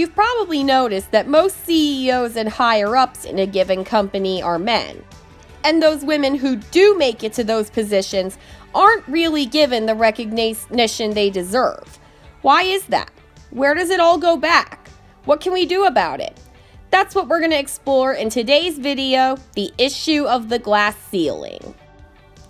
You've probably noticed that most CEOs and higher-ups in a given company are men. And those women who do make it to those positions aren't really given the recognition they deserve. Why is that? Where does it all go back? What can we do about it? That's what we're going to explore in today's video, the issue of the glass ceiling.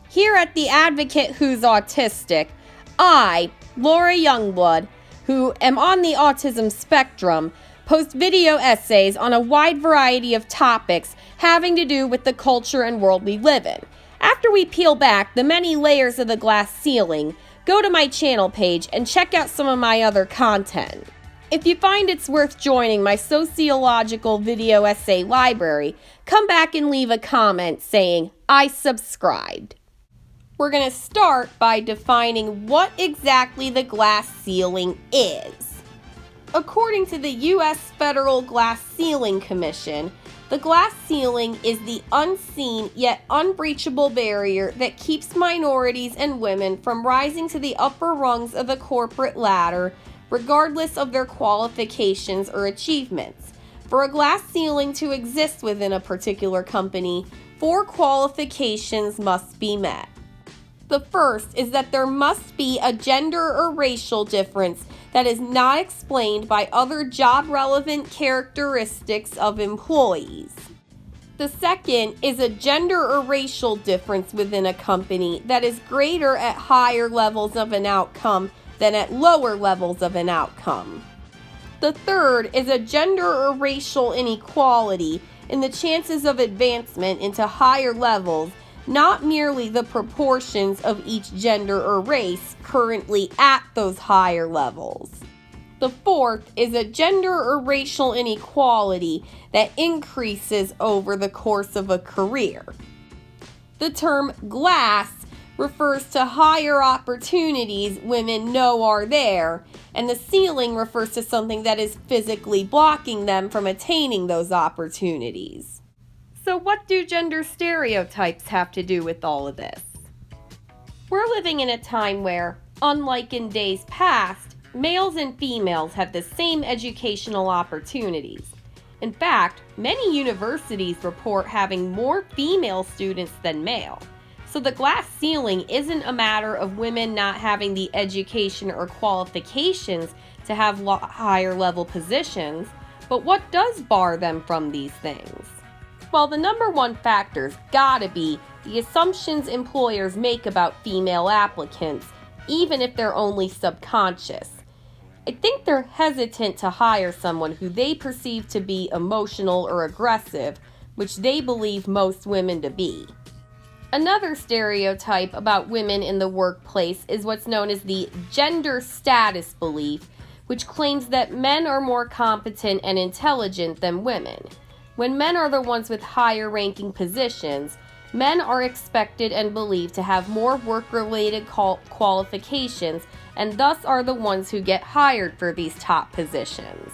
Here at The Advocate Who's Autistic, I, Laura Youngblood, who am on the autism spectrum, post video essays on a wide variety of topics having to do with the culture and world we live in. After we peel back the many layers of the glass ceiling, go to my channel page and check out some of my other content. If you find it's worth joining my sociological video essay library, come back and leave a comment saying, "I subscribed." We're going to start by defining what exactly the glass ceiling is. According to the U.S. Federal Glass Ceiling Commission, the glass ceiling is the unseen yet unbreachable barrier that keeps minorities and women from rising to the upper rungs of the corporate ladder, regardless of their qualifications or achievements. For a glass ceiling to exist within a particular company, 4 qualifications must be met. The first is that there must be a gender or racial difference that is not explained by other job-relevant characteristics of employees. The second is a gender or racial difference within a company that is greater at higher levels of an outcome than at lower levels of an outcome. The third is a gender or racial inequality in the chances of advancement into higher levels, not merely the proportions of each gender or race currently at those higher levels. The fourth is a gender or racial inequality that increases over the course of a career. The term glass refers to higher opportunities women know are there, and the ceiling refers to something that is physically blocking them from attaining those opportunities. So what do gender stereotypes have to do with all of this? We're living in a time where, unlike in days past, males and females have the same educational opportunities. In fact, many universities report having more female students than male. So the glass ceiling isn't a matter of women not having the education or qualifications to have higher level positions, but what does bar them from these things? Well, the number one factor's gotta be the assumptions employers make about female applicants, even if they're only subconscious. I think they're hesitant to hire someone who they perceive to be emotional or aggressive, which they believe most women to be. Another stereotype about women in the workplace is what's known as the gender status belief, which claims that men are more competent and intelligent than women. When men are the ones with higher ranking positions, men are expected and believed to have more work-related qualifications and thus are the ones who get hired for these top positions.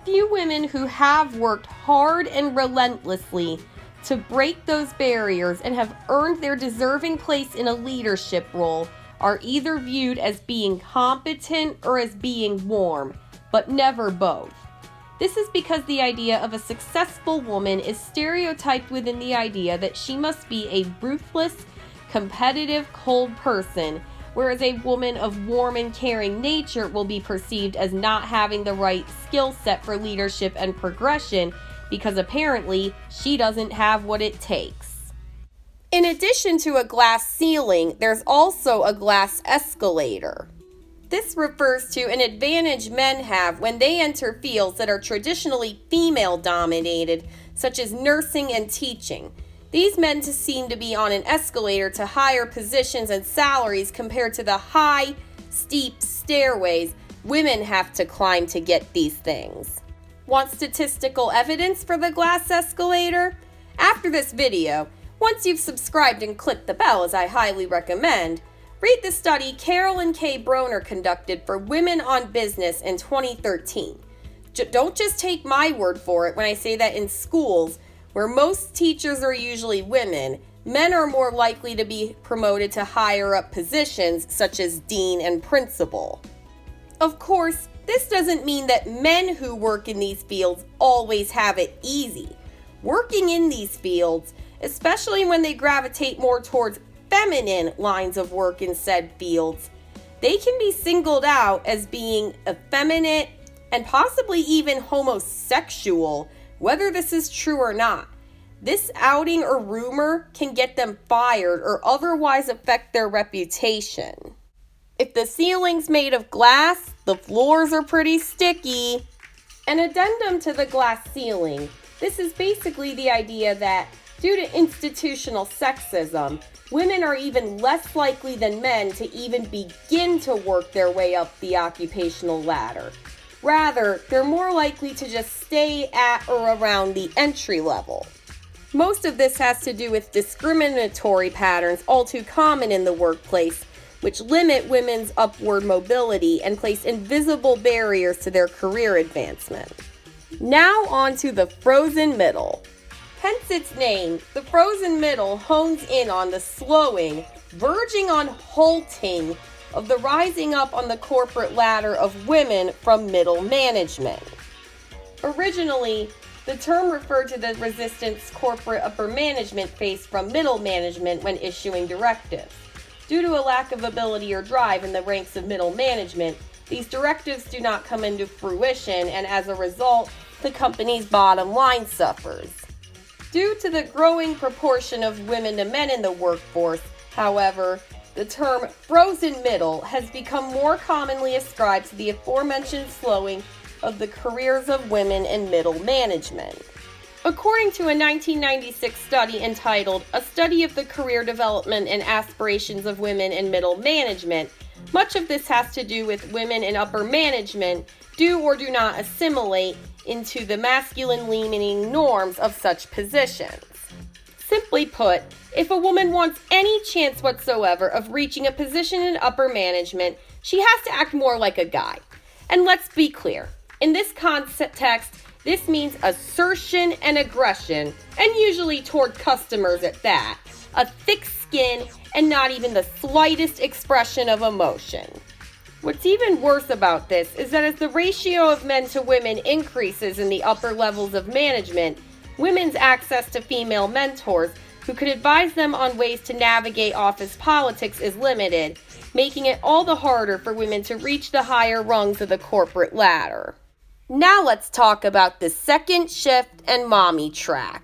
Few women who have worked hard and relentlessly to break those barriers and have earned their deserving place in a leadership role are either viewed as being competent or as being warm, but never both. This is because the idea of a successful woman is stereotyped within the idea that she must be a ruthless, competitive, cold person, whereas a woman of warm and caring nature will be perceived as not having the right skill set for leadership and progression because apparently she doesn't have what it takes. In addition to a glass ceiling, there's also a glass escalator. This refers to an advantage men have when they enter fields that are traditionally female-dominated, such as nursing and teaching. These men seem to be on an escalator to higher positions and salaries compared to the high, steep stairways women have to climb to get these things. Want statistical evidence for the glass escalator? After this video, once you've subscribed and clicked the bell, as I highly recommend, read the study Carolyn K. Broner conducted for Women on Business in 2013. Don't just take my word for it when I say that in schools, where most teachers are usually women, men are more likely to be promoted to higher up positions such as dean and principal. Of course, This doesn't mean that men who work in these fields always have it easy. Working in these fields, especially when they gravitate more towards feminine lines of work in said fields, they can be singled out as being effeminate and possibly even homosexual, whether this is true or not. This outing or rumor can get them fired or otherwise affect their reputation. If the ceiling's made of glass, the floors are pretty sticky. An addendum to the glass ceiling. This is basically the idea that due to institutional sexism, women are even less likely than men to even begin to work their way up the occupational ladder. Rather, they're more likely to just stay at or around the entry level. Most of this has to do with discriminatory patterns all too common in the workplace, which limit women's upward mobility and place invisible barriers to their career advancement. Now on to the frozen middle. Hence its name, the frozen middle hones in on the slowing, verging on halting, of the rising up on the corporate ladder of women from middle management. Originally, the term referred to the resistance corporate upper management faced from middle management when issuing directives. Due to a lack of ability or drive in the ranks of middle management, these directives do not come into fruition, and as a result, the company's bottom line suffers. Due to the growing proportion of women to men in the workforce, however, the term frozen middle has become more commonly ascribed to the aforementioned slowing of the careers of women in middle management. According to a 1996 study entitled A Study of the Career Development and Aspirations of Women in Middle Management, much of this has to do with women in upper management do or do not assimilate into the masculine-leaning norms of such positions. Simply put, if a woman wants any chance whatsoever of reaching a position in upper management, she has to act more like a guy. And let's be clear, in this context, this means assertion and aggression, and usually toward customers at that, a thick skin, and not even the slightest expression of emotion. What's even worse about this is that as the ratio of men to women increases in the upper levels of management, women's access to female mentors who could advise them on ways to navigate office politics is limited, making it all the harder for women to reach the higher rungs of the corporate ladder. Now let's talk about the second shift and mommy track.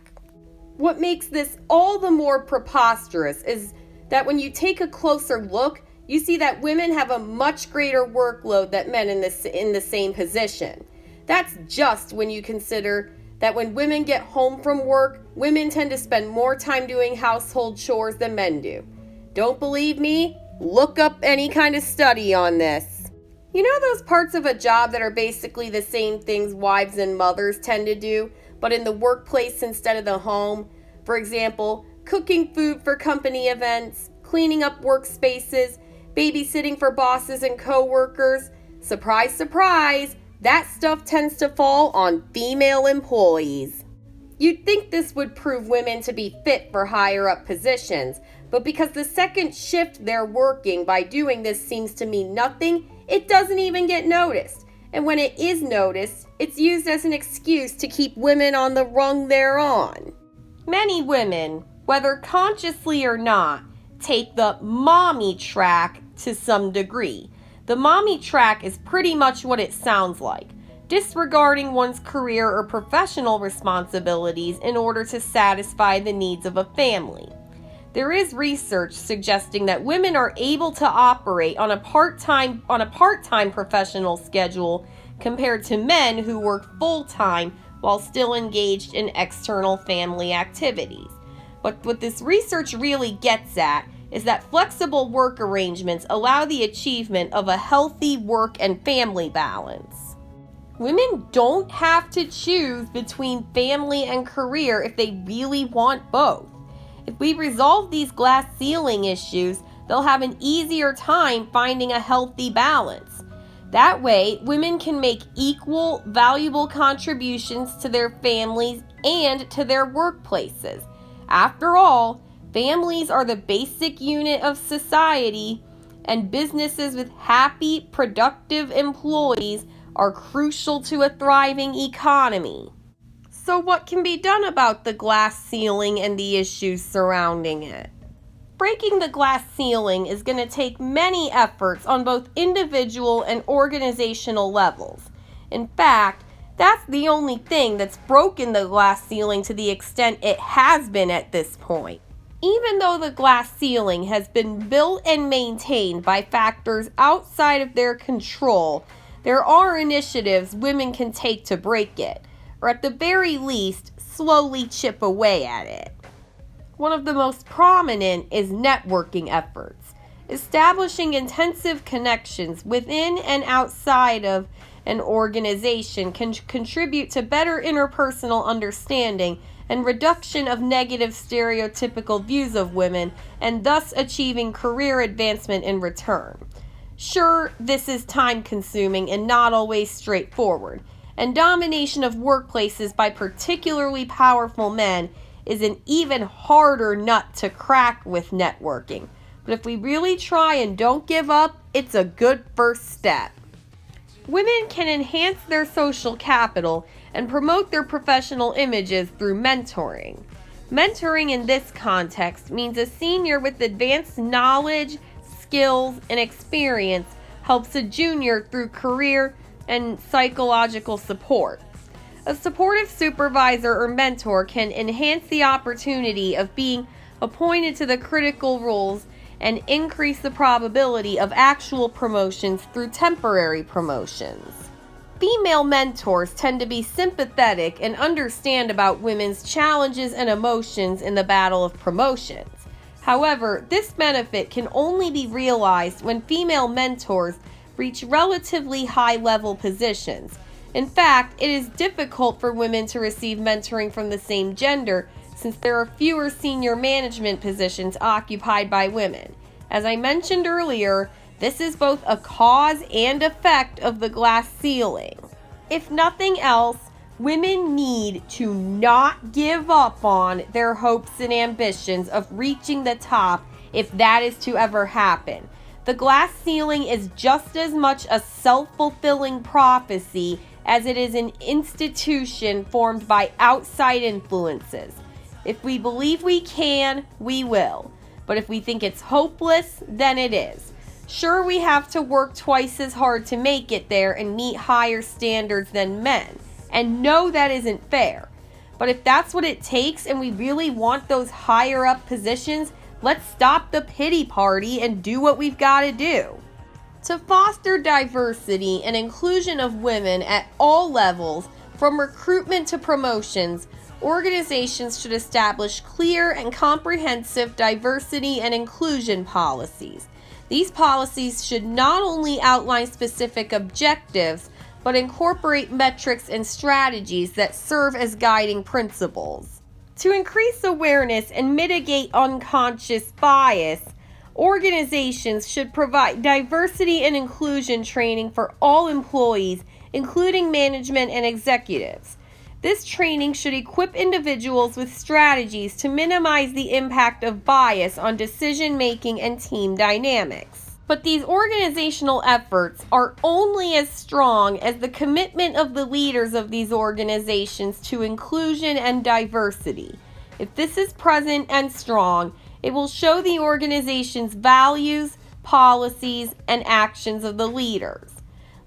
What makes this all the more preposterous is that when you take a closer look, you see that women have a much greater workload than men in the same position. That's just when you consider that when women get home from work, women tend to spend more time doing household chores than men do. Don't believe me? Look up any kind of study on this. You know those parts of a job that are basically the same things wives and mothers tend to do, but in the workplace instead of the home? For example, cooking food for company events, cleaning up workspaces, babysitting for bosses and coworkers. Surprise, surprise, that stuff tends to fall on female employees. You'd think this would prove women to be fit for higher up positions, but because the second shift they're working by doing this seems to mean nothing, it doesn't even get noticed. And when it is noticed, it's used as an excuse to keep women on the rung they're on. Many women, whether consciously or not, take the mommy track to some degree. The mommy track is pretty much what it sounds like, disregarding one's career or professional responsibilities in order to satisfy the needs of a family. There is research suggesting that women are able to operate on a part-time professional schedule compared to men who work full-time while still engaged in external family activities. But what this research really gets at is that flexible work arrangements allow the achievement of a healthy work and family balance. Women don't have to choose between family and career if they really want both. If we resolve these glass ceiling issues, they'll have an easier time finding a healthy balance. That way, women can make equal, valuable contributions to their families and to their workplaces. After all, families are the basic unit of society, and businesses with happy, productive employees are crucial to a thriving economy. So what can be done about the glass ceiling and the issues surrounding it? Breaking the glass ceiling is going to take many efforts on both individual and organizational levels. In fact, that's the only thing that's broken the glass ceiling to the extent it has been at this point. Even though the glass ceiling has been built and maintained by factors outside of their control, there are initiatives women can take to break it, or at the very least, slowly chip away at it. One of the most prominent is networking efforts. Establishing intensive connections within and outside of an organization can contribute to better interpersonal understanding and reduction of negative stereotypical views of women, and thus achieving career advancement in return. Sure, this is time-consuming and not always straightforward, and domination of workplaces by particularly powerful men is an even harder nut to crack with networking. But if we really try and don't give up, it's a good first step. Women can enhance their social capital and promote their professional images through mentoring. Mentoring in this context means a senior with advanced knowledge, skills, and experience helps a junior through career and psychological support. A supportive supervisor or mentor can enhance the opportunity of being appointed to the critical roles and increase the probability of actual promotions through temporary promotions. Female mentors tend to be sympathetic and understand about women's challenges and emotions in the battle of promotions. However, this benefit can only be realized when female mentors reach relatively high-level positions. In fact, it is difficult for women to receive mentoring from the same gender since there are fewer senior management positions occupied by women. As I mentioned earlier, this is both a cause and effect of the glass ceiling. If nothing else, women need to not give up on their hopes and ambitions of reaching the top if that is to ever happen. The glass ceiling is just as much a self-fulfilling prophecy as it is an institution formed by outside influences. If we believe we can, we will. But if we think it's hopeless, then it is. Sure, we have to work twice as hard to make it there and meet higher standards than men. And no, that isn't fair. But if that's what it takes and we really want those higher up positions, let's stop the pity party and do what we've got to do. To foster diversity and inclusion of women at all levels, from recruitment to promotions, organizations should establish clear and comprehensive diversity and inclusion policies. These policies should not only outline specific objectives, but incorporate metrics and strategies that serve as guiding principles. To increase awareness and mitigate unconscious bias, organizations should provide diversity and inclusion training for all employees, including management and executives. This training should equip individuals with strategies to minimize the impact of bias on decision-making and team dynamics. But these organizational efforts are only as strong as the commitment of the leaders of these organizations to inclusion and diversity. If this is present and strong, it will show the organization's values, policies, and actions of the leaders.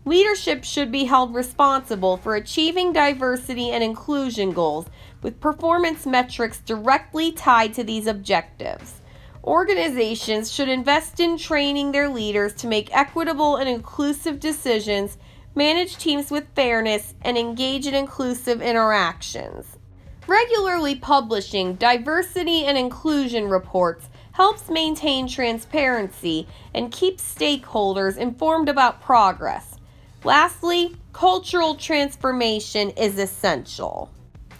Leadership should be held responsible for achieving diversity and inclusion goals with performance metrics directly tied to these objectives. Organizations should invest in training their leaders to make equitable and inclusive decisions, manage teams with fairness, and engage in inclusive interactions. Regularly publishing diversity and inclusion reports helps maintain transparency and keeps stakeholders informed about progress. Lastly, cultural transformation is essential.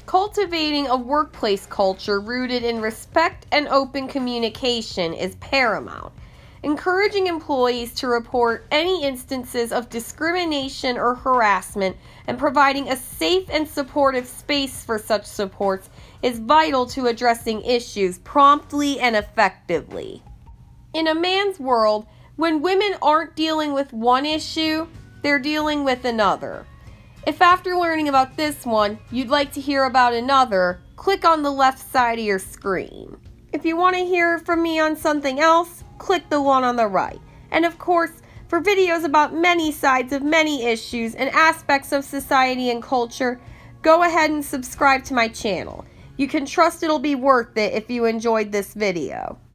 Cultivating a workplace culture rooted in respect and open communication is paramount. Encouraging employees to report any instances of discrimination or harassment and providing a safe and supportive space for such supports is vital to addressing issues promptly and effectively. In a man's world, when women aren't dealing with one issue, they're dealing with another. If after learning about this one, you'd like to hear about another, click on the left side of your screen. If you want to hear from me on something else, click the one on the right. And of course, for videos about many sides of many issues and aspects of society and culture, go ahead and subscribe to my channel. You can trust it'll be worth it if you enjoyed this video.